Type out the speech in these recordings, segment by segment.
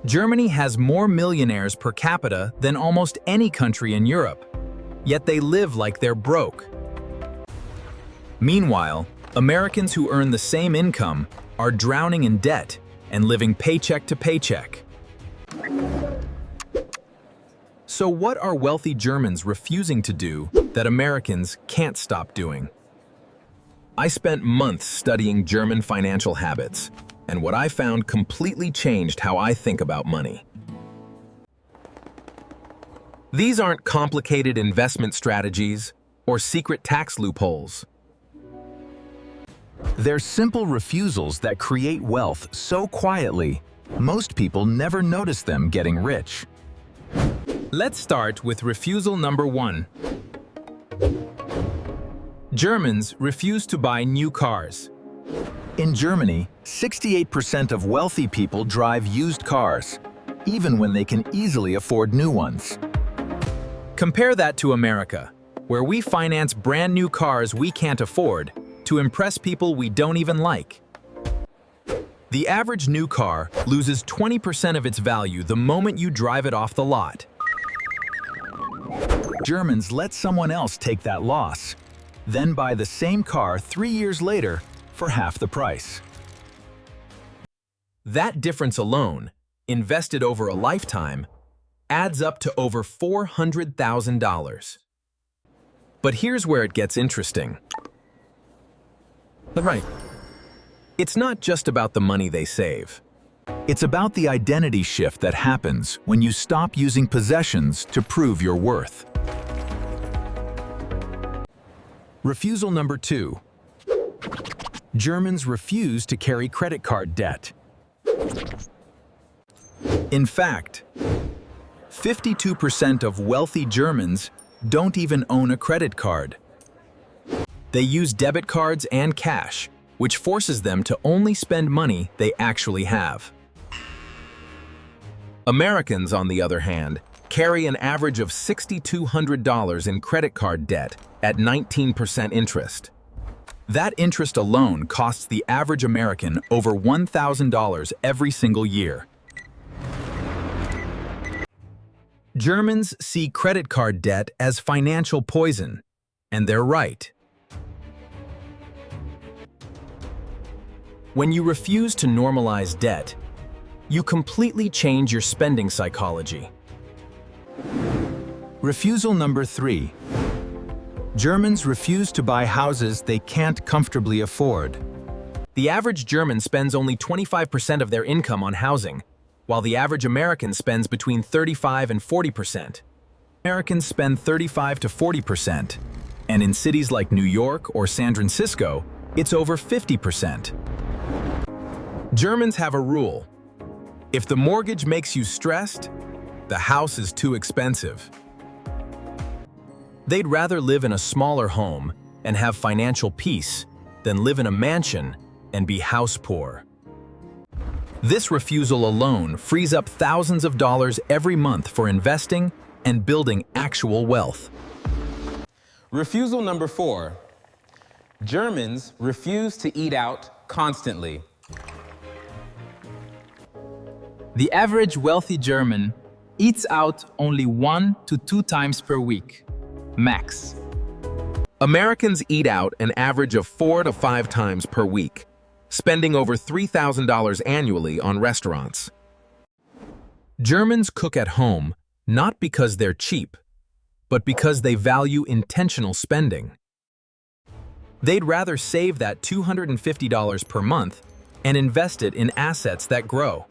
Germany has more millionaires per capita than almost any country in Europe, yet they live like they're broke. Meanwhile, Americans who earn the same income are drowning in debt and living paycheck to paycheck. So what are wealthy Germans refusing to do that Americans can't stop doing? I spent months studying German financial habits, and what I found completely changed how I think about money. These aren't complicated investment strategies or secret tax loopholes. They're simple refusals that create wealth so quietly, most people never notice them getting rich. Let's start with refusal number 1. Germans refuse to buy new cars. In Germany, 68% of wealthy people drive used cars, even when they can easily afford new ones. Compare that to America, where we finance brand new cars we can't afford to impress people we don't even like. The average new car loses 20% of its value the moment you drive it off the lot. Germans let someone else take that loss, then buy the same car 3 years later for half the price. That difference alone, invested over a lifetime, adds up to over $400,000. But here's where it gets interesting. Right. It's not just about the money they save. It's about the identity shift that happens when you stop using possessions to prove your worth. Refusal number 2. Germans refuse to carry credit card debt. In fact, 52% of wealthy Germans don't even own a credit card. They use debit cards and cash, which forces them to only spend money they actually have. Americans, on the other hand, carry an average of $6,200 in credit card debt at 19% interest. That interest alone costs the average American over $1,000 every single year. Germans see credit card debt as financial poison, and they're right. When you refuse to normalize debt, you completely change your spending psychology. Refusal number 3. Germans refuse to buy houses they can't comfortably afford. The average German spends only 25% of their income on housing, while the average American spends between 35 and 40%. Americans spend 35 to 40%, and in cities like New York or San Francisco, it's over 50%. Germans have a rule. If the mortgage makes you stressed, the house is too expensive. They'd rather live in a smaller home and have financial peace than live in a mansion and be house poor. This refusal alone frees up thousands of dollars every month for investing and building actual wealth. Refusal number 4. Germans refuse to eat out constantly. The average wealthy German eats out only 1 to 2 times per week, max. Americans eat out an average of 4 to 5 times per week, spending over $3,000 annually on restaurants. Germans cook at home not because they're cheap, but because they value intentional spending. They'd rather save that $250 per month and invest it in assets that grow.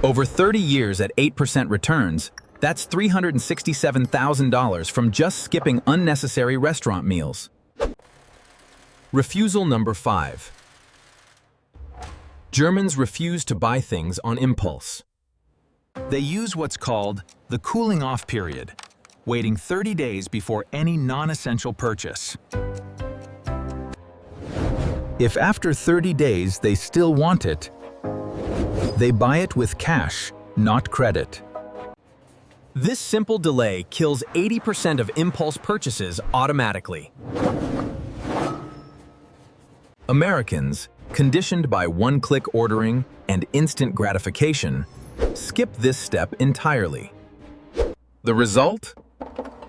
Over 30 years at 8% returns, that's $367,000 from just skipping unnecessary restaurant meals. Refusal number 5. Germans refuse to buy things on impulse. They use what's called the cooling off period, waiting 30 days before any non-essential purchase. If after 30 days they still want it, they buy it with cash, not credit. This simple delay kills 80% of impulse purchases automatically. Americans conditioned by one-click ordering and instant gratification, skip this step entirely. The result?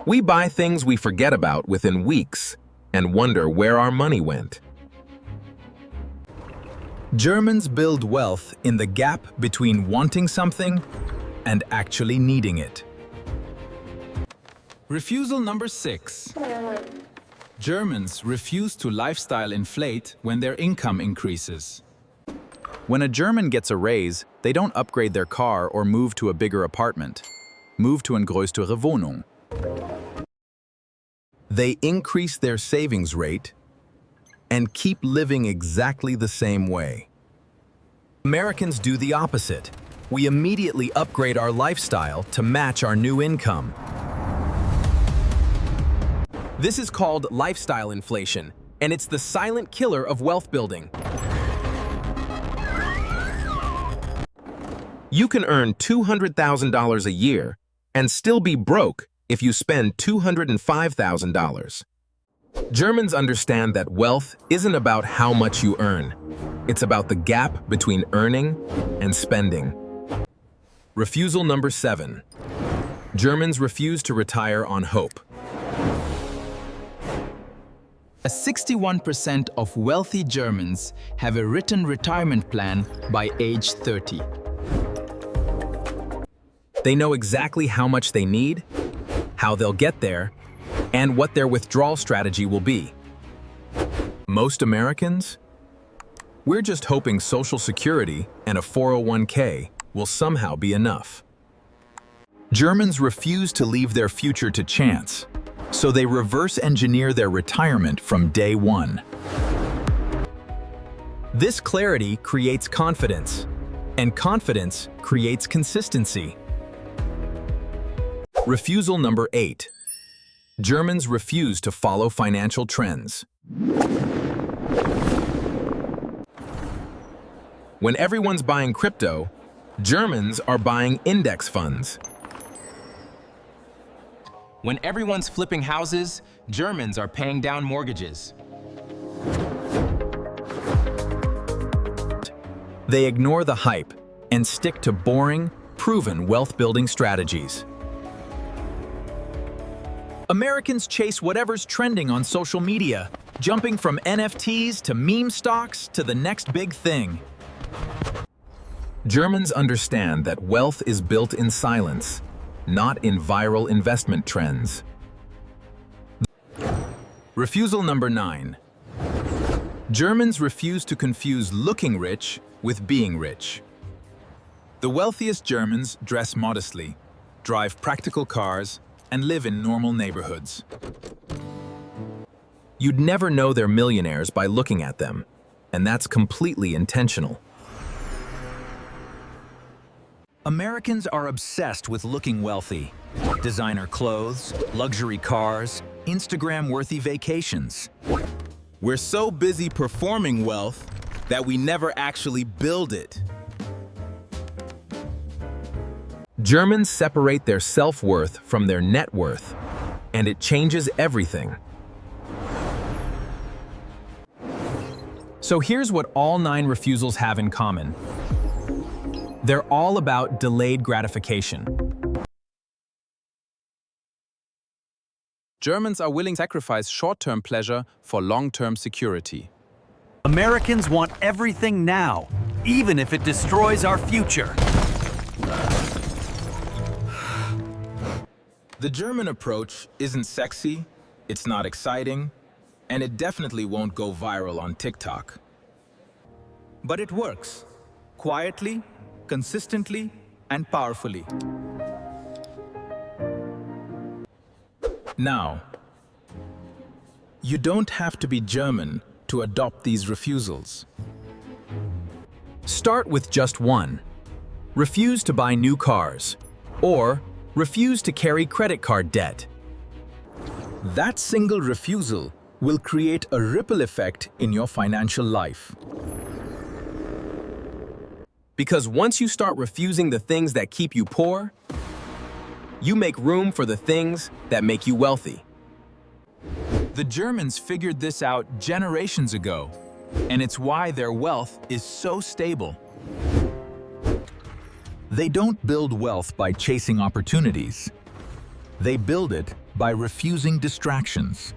We buy things we forget about within weeks and wonder where our money went. Germans build wealth in the gap between wanting something and actually needing it. Refusal number 6. Germans refuse to lifestyle inflate when their income increases. When a German gets a raise, they don't upgrade their car or move to a bigger apartment. Move to eine größere Wohnung. They increase their savings rate and keep living exactly the same way. Americans do the opposite. We immediately upgrade our lifestyle to match our new income. This is called lifestyle inflation, and it's the silent killer of wealth building. You can earn $200,000 a year and still be broke if you spend $205,000. Germans understand that wealth isn't about how much you earn. It's about the gap between earning and spending. Refusal number 7. Germans refuse to retire on hope. 61% of wealthy Germans have a written retirement plan by age 30. They know exactly how much they need, how they'll get there, and what their withdrawal strategy will be. Most Americans? We're just hoping Social Security and a 401k will somehow be enough. Germans refuse to leave their future to chance, so they reverse engineer their retirement from day one. This clarity creates confidence, and confidence creates consistency. Refusal number 8. Germans refuse to follow financial trends. When everyone's buying crypto, Germans are buying index funds. When everyone's flipping houses, Germans are paying down mortgages. They ignore the hype and stick to boring, proven wealth-building strategies. Americans chase whatever's trending on social media, jumping from NFTs to meme stocks to the next big thing. Germans understand that wealth is built in silence, not in viral investment trends. Refusal number 9. Germans refuse to confuse looking rich with being rich. The wealthiest Germans dress modestly, drive practical cars, and live in normal neighborhoods. You'd never know they're millionaires by looking at them, and that's completely intentional. Americans are obsessed with looking wealthy. Designer clothes, luxury cars, Instagram-worthy vacations. We're so busy performing wealth that we never actually build it. Germans separate their self-worth from their net worth, and it changes everything. So here's what all 9 refusals have in common. They're all about delayed gratification. Germans are willing to sacrifice short-term pleasure for long-term security. Americans want everything now, even if it destroys our future. The German approach isn't sexy, it's not exciting, and it definitely won't go viral on TikTok. But it works, quietly, consistently, and powerfully. Now, you don't have to be German to adopt these refusals. Start with just one. Refuse to buy new cars, or refuse to carry credit card debt. That single refusal will create a ripple effect in your financial life. Because once you start refusing the things that keep you poor, you make room for the things that make you wealthy. The Germans figured this out generations ago And it's why their wealth is so stable. They don't build wealth by chasing opportunities. They build it by refusing distractions.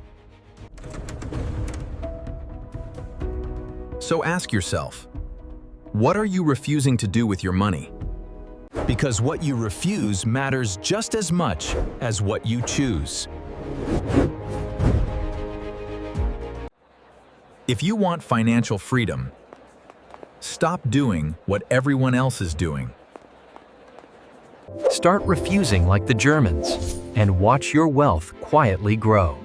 So ask yourself, what are you refusing to do with your money? Because what you refuse matters just as much as what you choose. If you want financial freedom, stop doing what everyone else is doing. Start refusing like the Germans and watch your wealth quietly grow.